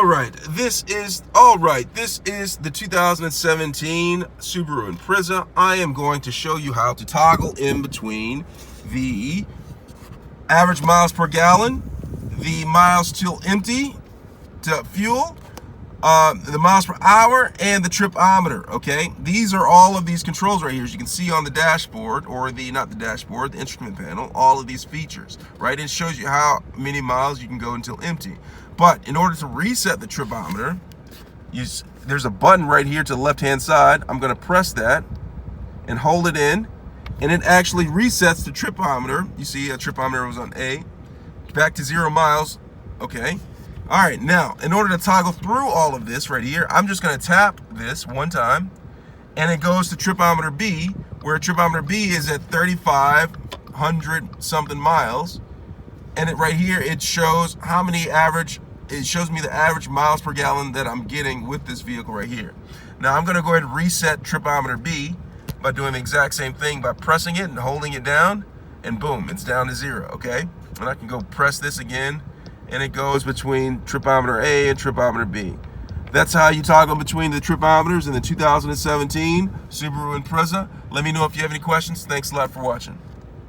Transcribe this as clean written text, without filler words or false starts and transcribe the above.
All right, this is the 2017 Subaru Impreza. I am going to show you how to toggle in between the average miles per gallon, the miles till empty to fuel, the miles per hour, and the tripometer. Okay, these are all of these controls right here, as you can see on the dashboard, or the instrument panel. All of these features, right? It shows you how many miles you can go until empty. But in order to reset the tripometer, there's a button right here to the left-hand side. I'm going to press that and hold it in, and it actually resets the tripometer. You see, a tripometer was on A, back to 0 miles. Okay. All right, now, in order to toggle through all of this right here, I'm just going to tap this one time, and it goes to tripometer B, where tripometer B is at 3,500 something miles. And right here, it shows how many it shows me the average miles per gallon that I'm getting with this vehicle right here. Now, I'm going to go ahead and reset tripometer B by doing the exact same thing, by pressing it and holding it down, and boom, it's down to 0, okay? And I can go press this again, and it goes between tripometer A and tripometer B. That's how you toggle between the tripometers in the 2017 Subaru Impreza. Let me know if you have any questions. Thanks a lot for watching.